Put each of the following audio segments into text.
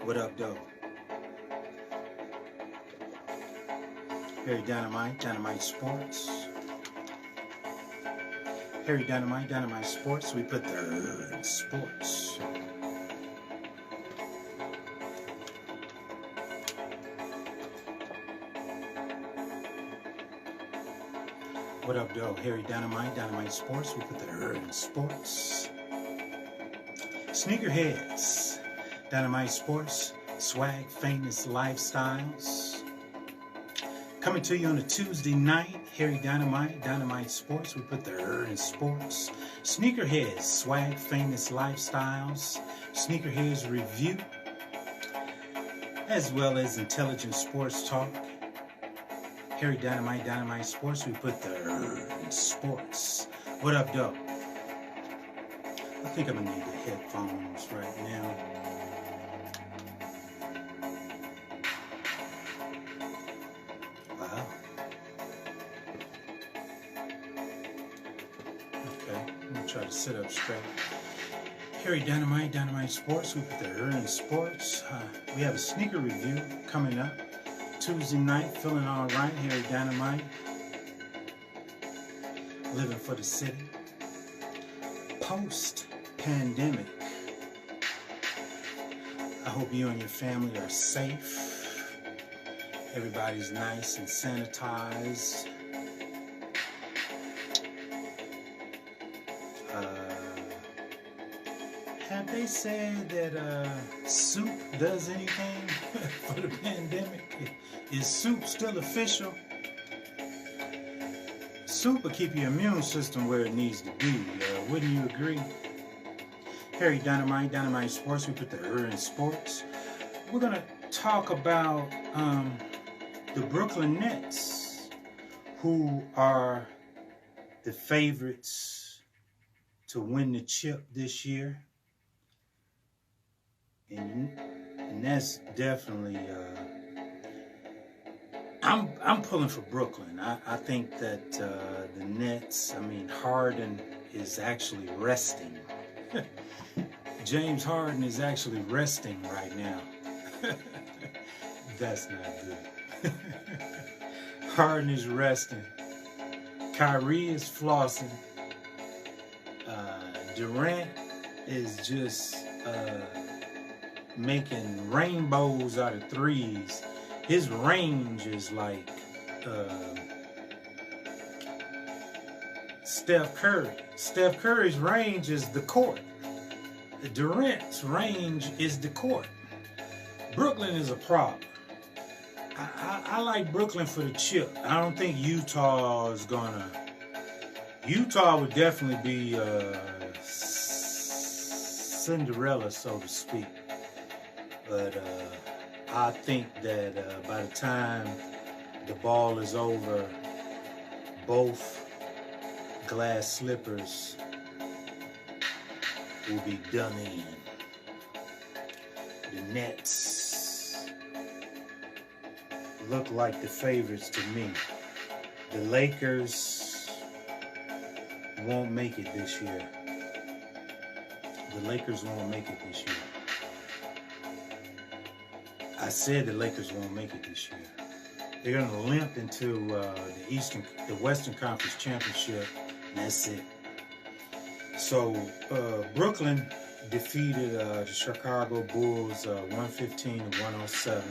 What up, though? Harry Dynamite Sports. Harry Dynamite Sports. We put the in sports. What up, though? Harry Dynamite Sports. We put the in sports. Sneakerheads. Dynamite Sports. Swag, famous lifestyles. Coming to you on a Tuesday night. Harry Dynamite Sports. We put the in sports. Sneakerheads. Swag, famous lifestyles. Sneakerheads review. As well as intelligent sports talk. Harry Dynamite Sports. We put the in sports. What up, though? I think I'm gonna need the headphones right now. Wow. Okay, I'm gonna try to sit up straight. Harry Dynamite Sports. We put the in sports. We have a sneaker review coming up. Tuesday night, feeling all right. Harry Dynamite, living for the city. Post-pandemic, I hope you and your family are safe. Everybody's nice and sanitized. Have they said that soup does anything for the pandemic? Is soup still official? Soup will keep your immune system where it needs to be. Wouldn't you agree? Harry Dynamite Sports. We put the in sports. We're going to talk about the Brooklyn Nets, who are the favorites to win the chip this year. And that's definitely, I'm pulling for Brooklyn. I think that the Nets, Harden is actually resting. James Harden is actually resting right now. That's not good. Harden is resting. Kyrie is flossing. Durant is just making rainbows out of threes. His range is like Steph Curry. Steph Curry's range is the court. Durant's range is the court. Brooklyn is a problem. I like Brooklyn for the chip. I don't think Utah is gonna. Utah would definitely be Cinderella, so to speak. But I think that by the time the ball is over, both glass slippers will be done in. The Nets look like the favorites to me. The Lakers won't make it this year. The Lakers won't make it this year. I said the Lakers won't make it this year. They're going to limp into the Western Conference Championship, and that's it. So Brooklyn defeated the Chicago Bulls 115-107.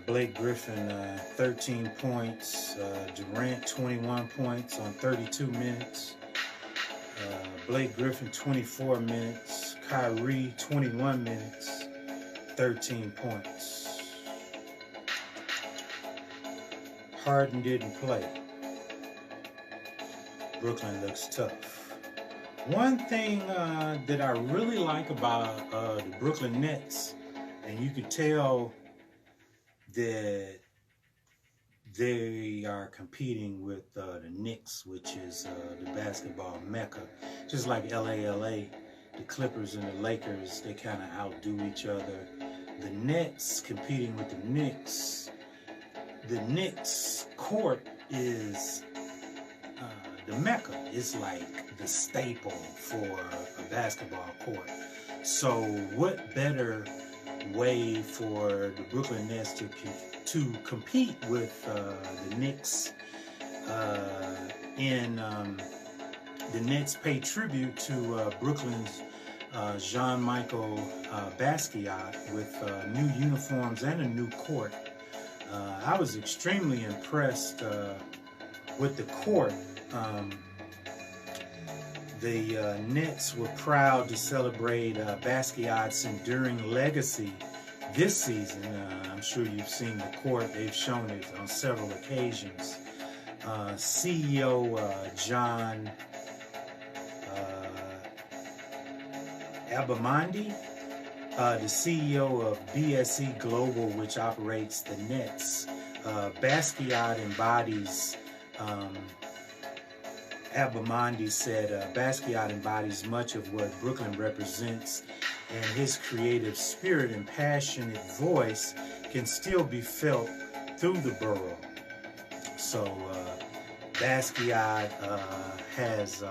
Blake Griffin 13 points. Durant 21 points on 32 minutes. Blake Griffin 24 minutes. Kyrie 21 minutes. 13 points. Harden didn't play. Brooklyn looks tough. One thing that I really like about the Brooklyn Nets, and you could tell that they are competing with the Knicks, which is the basketball mecca. Just like LA, the Clippers and the Lakers, they kind of outdo each other. The Nets competing with the Knicks. The Knicks court is the mecca. It's like the staple for a basketball court. So what better way for the Brooklyn Nets to compete with the Knicks the Nets pay tribute to Brooklyn's Jean-Michel Basquiat with new uniforms and a new court. I was extremely impressed with the court. The Nets were proud to celebrate Basquiat's enduring legacy this season. I'm sure you've seen the court. They've shown it on several occasions. CEO John Abamandi, the CEO of BSE Global, which operates the Nets. Basquiat embodies, Abamandi said, Basquiat embodies much of what Brooklyn represents, and his creative spirit and passionate voice can still be felt through the borough. So Basquiat has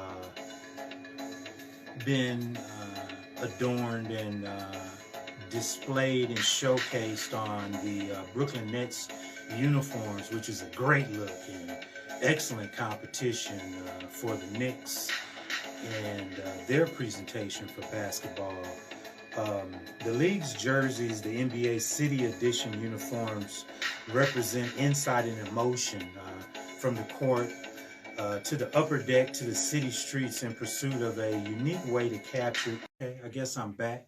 been adorned and displayed and showcased on the Brooklyn Nets uniforms, which is a great look and excellent competition for the Knicks and their presentation for basketball. The league's jerseys, the NBA City Edition uniforms, represent insight and emotion from the court to the upper deck to the city streets in pursuit of a unique way to capture. Okay, I guess I'm back.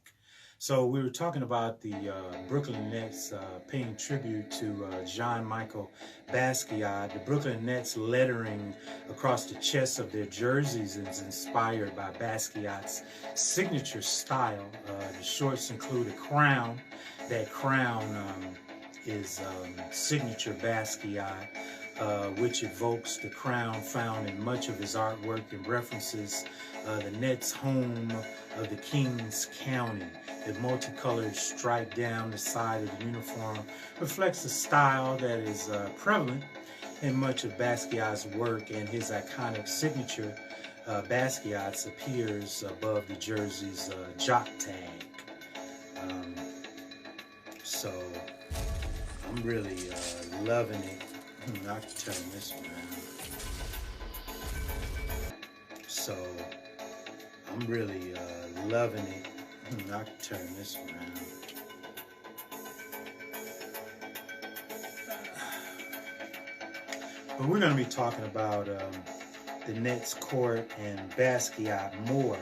So we were talking about the Brooklyn Nets paying tribute to Jean-Michel Basquiat. The Brooklyn Nets lettering across the chests of their jerseys is inspired by Basquiat's signature style. The shorts include a crown. That crown is signature Basquiat, which evokes the crown found in much of his artwork and references the Nets' home of the Kings County. The multicolored stripe down the side of the uniform reflects a style that is prevalent in much of Basquiat's work, and his iconic signature, Basquiat's, appears above the jersey's jock tag. So I'm really loving it. I can turn this around. So I'm really loving it. I can turn this around. But we're going to be talking about the Nets court and Basquiat more.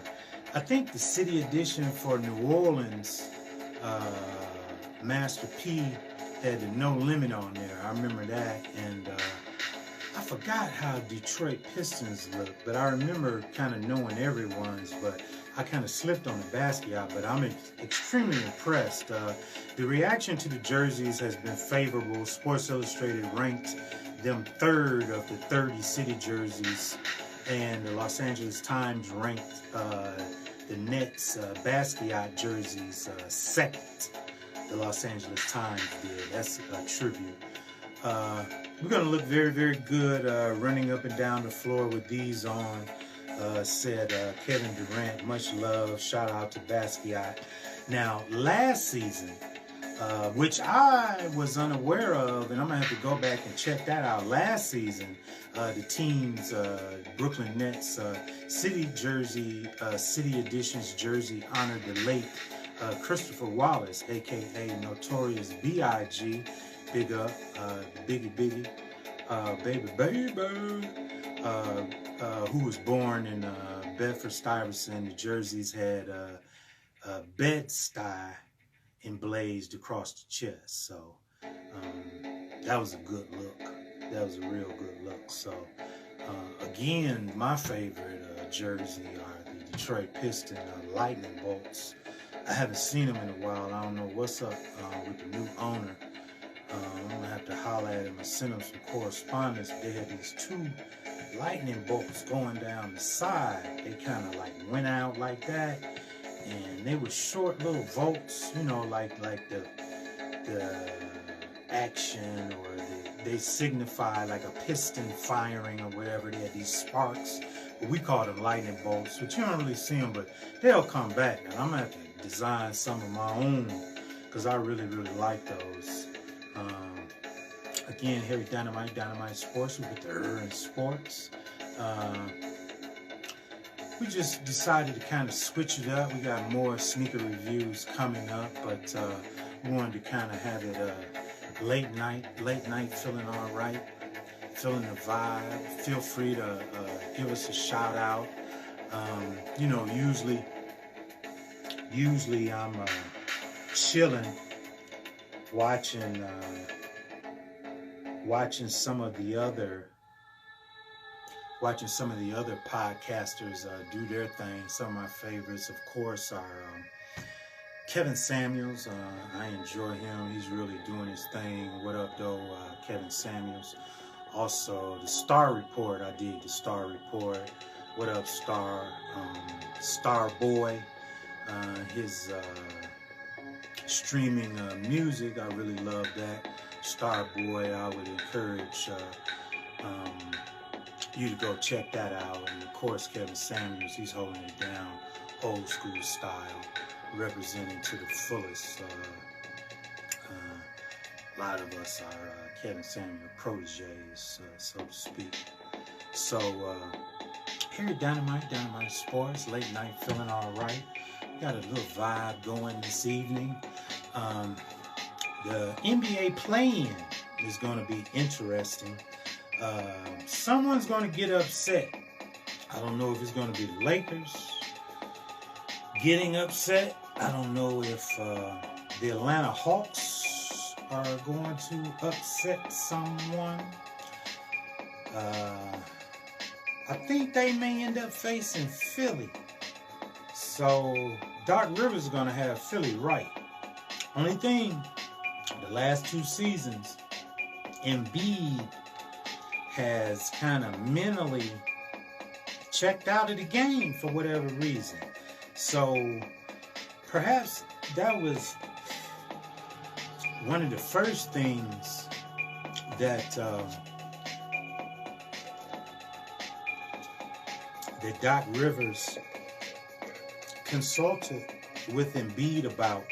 I think the city edition for New Orleans, Master P had the No Limit on there. I remember that. And I forgot how Detroit Pistons looked, but I remember kind of knowing everyone's, but I kind of slipped on the Basquiat, but I'm extremely impressed. The reaction to the jerseys has been favorable. Sports Illustrated ranked them third of the 30 city jerseys, and the Los Angeles Times ranked the Nets Basquiat jerseys second. The Los Angeles Times did. That's a tribute. We're going to look very, very good running up and down the floor with these on, said Kevin Durant. Much love. Shout out to Basquiat. Now, last season, which I was unaware of, and I'm going to have to go back and check that out. Last season, the team's Brooklyn Nets City Edition's jersey honored the late Christopher Wallace, a.k.a. Notorious B.I.G., big up, Biggie, baby, who was born in Bedford-Stuyvesant. The jerseys had Bed-Stuy emblazed across the chest. So that was a good look. That was a real good look. So again, my favorite jersey are the Detroit Pistons lightning bolts. I haven't seen them in a while. I don't know what's up with the new owner. I'm going to have to holler at him and send him some correspondence. They had these two lightning bolts going down the side. They kind of like went out like that. And they were short little volts, you know, like the action or they signify like a piston firing or whatever. They had these sparks. We call them lightning bolts, but you don't really see them, but they'll come back. And I'm going to have to design some of my own because I really, really like those. Again, Harry Dynamite Sports. We put the in sports. We just decided to kind of switch it up. We got more sneaker reviews coming up, but we wanted to kind of have it late night feeling all right, feeling the vibe. Feel free to give us a shout out. You know, usually I'm chilling, watching some of the other podcasters do their thing. Some of my favorites, of course, are Kevin Samuels. I enjoy him. He's really doing his thing. What up, though, Kevin Samuels? Also, the Star Report. I did the Star Report. What up, Star? Star Boy. His streaming music, I really love that. Star Boy, I would encourage you to go check that out. And of course, Kevin Samuels, he's holding it down, old school style, representing to the fullest. A lot of us are Kevin Samuel proteges, so to speak. So here at Dynamite Sports, late night feeling all right. Got a little vibe going this evening. The NBA play-in is going to be interesting. Someone's going to get upset. I don't know if it's going to be the Lakers getting upset. I don't know if the Atlanta Hawks are going to upset someone. I think they may end up facing Philly. So Doc Rivers is going to have Philly right. Only thing, the last 2 seasons, Embiid has kind of mentally checked out of the game for whatever reason. So perhaps that was one of the first things that that Doc Rivers consulted with Embiid about,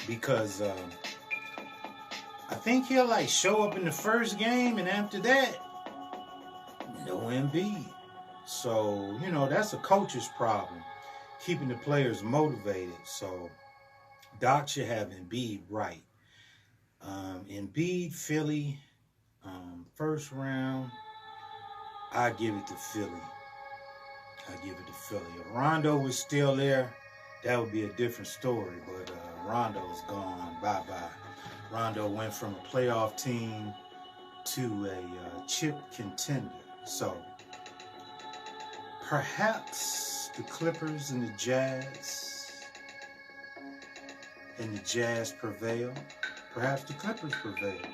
because I think he'll like show up in the first game, and after that, no Embiid. So, you know, that's a coach's problem, keeping the players motivated. So Doc should have Embiid right. Embiid, Philly, first round, I give it to Philly. If Rondo was still there, that would be a different story. But Rondo's gone. Bye-bye. Rondo went from a playoff team to a chip contender. So perhaps the Clippers and the Jazz prevail. Perhaps the Clippers prevail.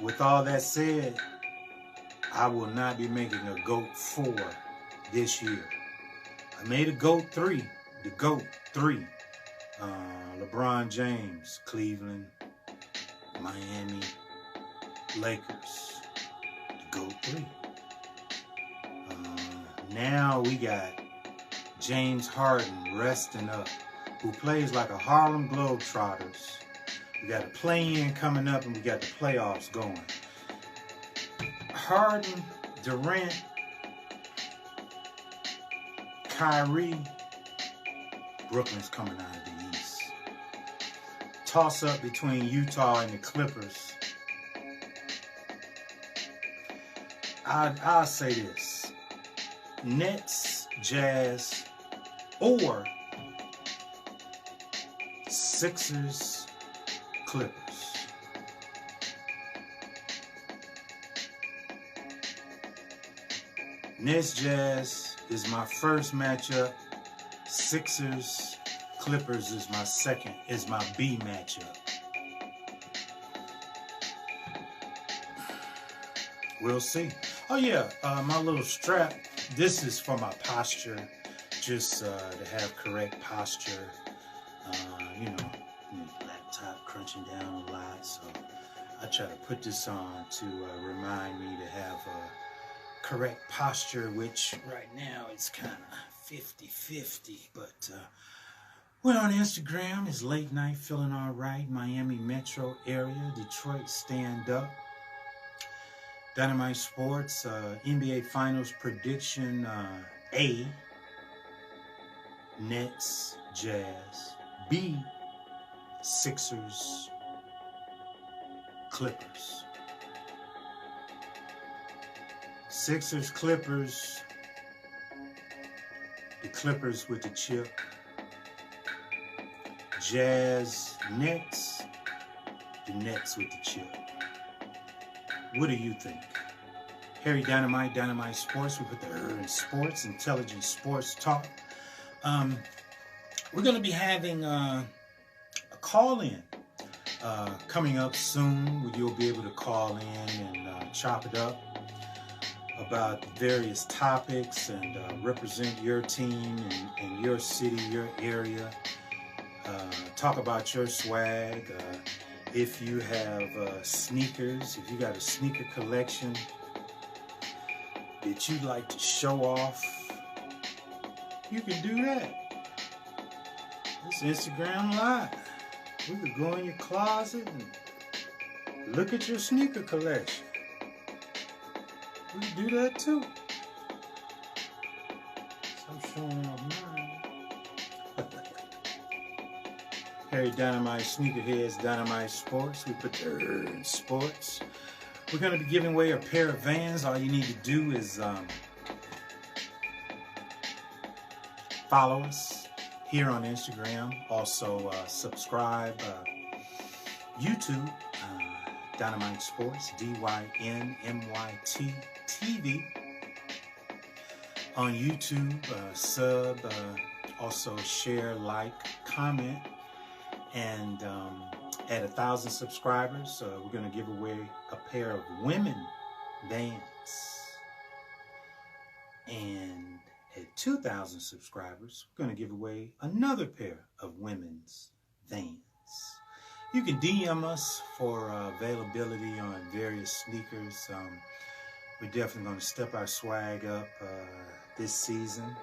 With all that said, I will not be making a GOAT 4 this year. I made a GOAT 3. The GOAT 3. LeBron James, Cleveland, Miami, Lakers. The GOAT 3. Now we got James Harden resting up, who plays like a Harlem Globetrotters. We got a play-in coming up, and we got the playoffs going. Harden, Durant, Kyrie, Brooklyn's coming out of the East. Toss up between Utah and the Clippers. I'll say this: Nets, Jazz, or Sixers, Clippers. Nets, Jazz is my first matchup. Sixers, Clippers is my B matchup. We'll see. Oh yeah, my little strap. This is for my posture, just to have correct posture. You know, laptop. crunching down a lot, so I try to put this on to remind me to have a correct posture, which right now it's kind of 50-50, but we're on Instagram. It's late night, feeling all right. Miami metro area, Detroit stand up. Dynamite Sports, NBA Finals prediction, A, Nets, Jazz. B, Sixers, Clippers. Sixers, Clippers. The Clippers with the chip. Jazz, Nets. The Nets with the chip. What do you think? Harry Dynamite, Dynamite Sports. We put the in sports, intelligent sports talk. We're going to be having a call-in coming up soon, where you'll be able to call in and chop it up about various topics and represent your team and your city, your area. Talk about your swag. If you have sneakers, if you got a sneaker collection that you'd like to show off, you can do that. It's Instagram Live. We could go in your closet and look at your sneaker collection. We can do that too. So I'm showing off mine. Harry Dynamite, Sneakerheads, Dynamite Sports. We put the in sports. We're going to be giving away a pair of Vans. All you need to do is follow us here on Instagram. Also subscribe YouTube, Dynamite Sports, DYNMYT TV. On YouTube, sub, also share, like, comment. And at 1,000 subscribers, we're going to give away a pair of women Vans. And at 2,000 subscribers, we're going to give away another pair of women's Vans. You can DM us for availability on various sneakers. We're definitely going to step our swag up this season.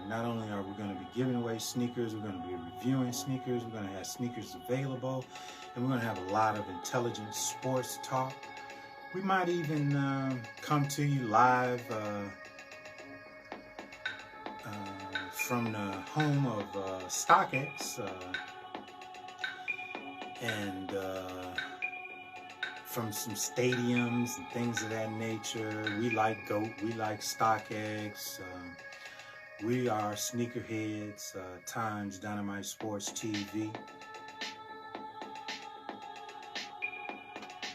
Not only are we going to be giving away sneakers, we're going to be reviewing sneakers, we're going to have sneakers available, and we're going to have a lot of intelligent sports talk. We might even come to you live from the home of StockX and from some stadiums and things of that nature. We like GOAT, we like StockX. We are Sneakerheads times Dynamite Sports TV.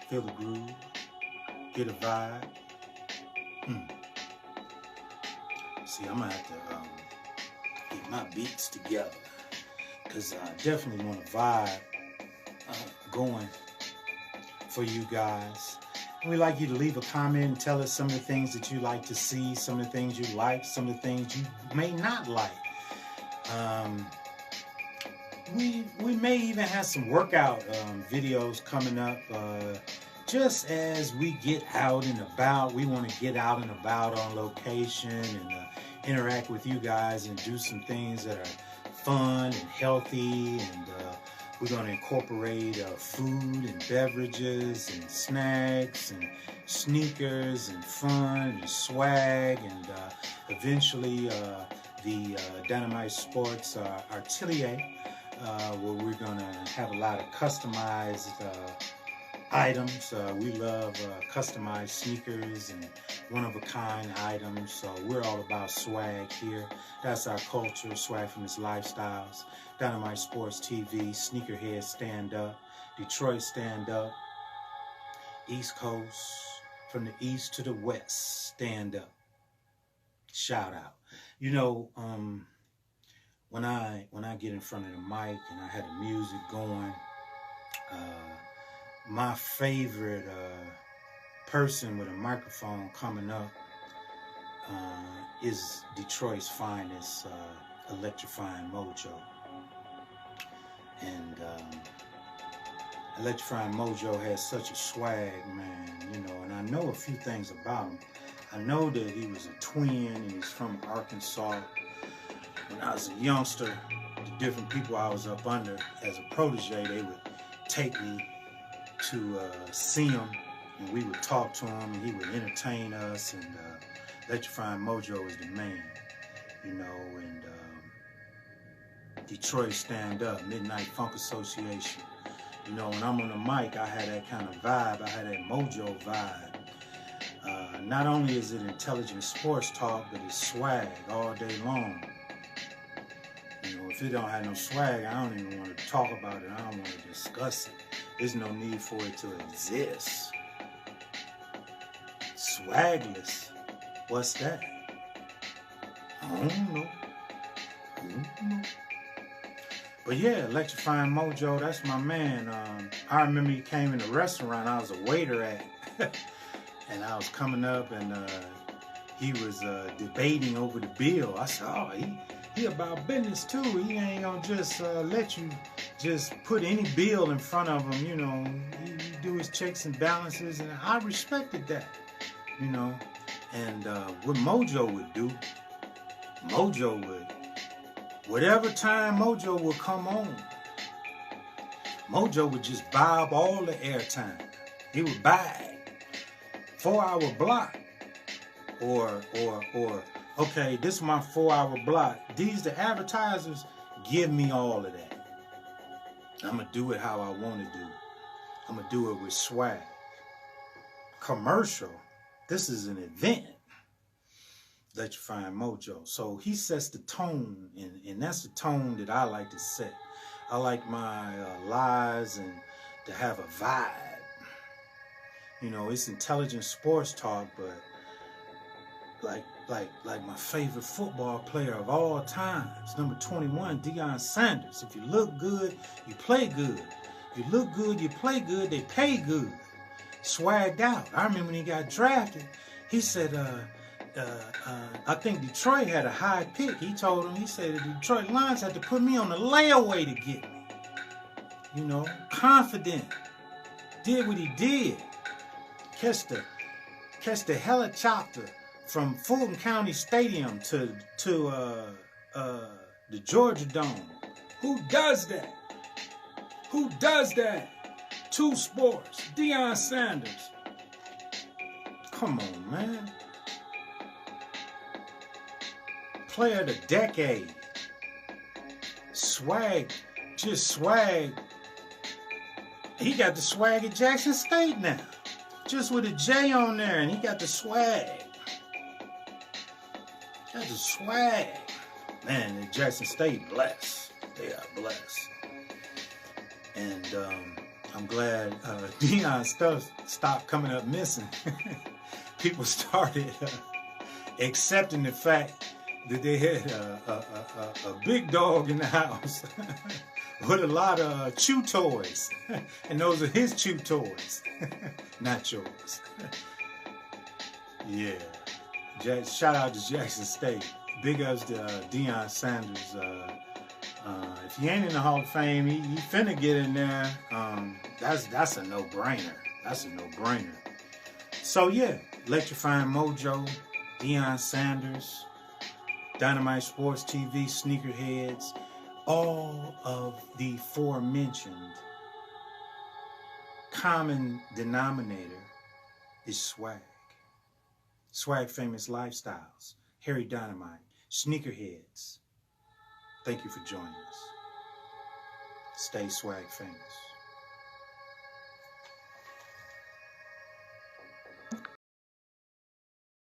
Feel the groove, get a vibe. See, I'm gonna have to get my beats together, because I definitely want a vibe going for you guys. We'd like you to leave a comment and tell us some of the things that you like to see, some of the things you like, some of the things you may not like. We may even have some workout videos coming up. Just as we get out and about, we want to get out and about on location and interact with you guys and do some things that are fun and healthy, and we're going to incorporate food and beverages and snacks and sneakers and fun and swag, and eventually the Dynamite Sports Atelier, where we're going to have a lot of customized items. We love customized sneakers and one-of-a-kind items, so we're all about swag here. That's our culture, swag from its lifestyles. Dynamite Sports TV, Sneakerhead stand up, Detroit stand up, East Coast, from the east to the west, stand up. Shout out. You know, when I get in front of the mic and I had the music going, my favorite person with a microphone coming up is Detroit's finest, Electrifying Mojo. And Electrifying Mojo has such a swag, man, you know, and I know a few things about him. I know that he was a twin and he's from Arkansas. When I was a youngster, the different people I was up under as a protege, they would take me to see him, and we would talk to him, and he would entertain us, and Electrifying Mojo was the man, you know, and Detroit Stand Up, Midnight Funk Association. You know, when I'm on the mic, I had that kind of vibe. I had that Mojo vibe. Not only is it intelligent sports talk, but it's swag all day long. You know, if it don't have no swag, I don't even want to talk about it. I don't want to discuss it. There's no need for it to exist. Swagless. What's that? I don't know. But yeah, Electrifying Mojo, that's my man. I remember he came in the restaurant I was a waiter at. And I was coming up and he was debating over the bill. I said, oh, he about business too. He ain't gonna just let you just put any bill in front of him, you know. He do his checks and balances, and I respected that, you know. And what Mojo would do, whatever time Mojo would come on, Mojo would just buy up all the airtime. He would buy 4-hour block, or okay, this is my 4-hour block. The advertisers give me all of that. I'm gonna do it how I want to do it. I'm gonna do it with swag. Commercial. This is an event. Electrifying Mojo. So he sets the tone, and that's the tone that I like to set. I like my lives and to have a vibe. You know, it's intelligent sports talk, but like my favorite football player of all times, number 21, Deion Sanders. If you look good, you play good. If you look good, you play good, they pay good. Swagged out. I remember when he got drafted, he said, I think Detroit had a high pick. He told him, he said, the Detroit Lions had to put me on the layaway to get me. You know, confident. Did what he did. Catch the helicopter from Fulton County Stadium to the Georgia Dome. Who does that? Who does that? 2 sports. Deion Sanders. Come on, man. Player of the decade. Swag. Just swag. He got the swag at Jackson State now. Just with a J on there, and he got the swag. Got the swag. Man, the Jackson State blessed. They are blessed. And I'm glad Deion stuff stopped coming up missing. People started accepting the fact that they had a big dog in the house with a lot of chew toys. And those are his chew toys, not yours. Yeah. Shout out to Jackson State. Big ups to Deion Sanders. If he ain't in the Hall of Fame, he finna get in there. That's a no-brainer. That's a no-brainer. So yeah, Electrifying Mojo, Deion Sanders, Dynamite Sports TV, Sneakerheads, all of the aforementioned common denominator is swag. Swag Famous Lifestyles, Harry Dynamite, Sneakerheads. Thank you for joining us. Stay swag famous.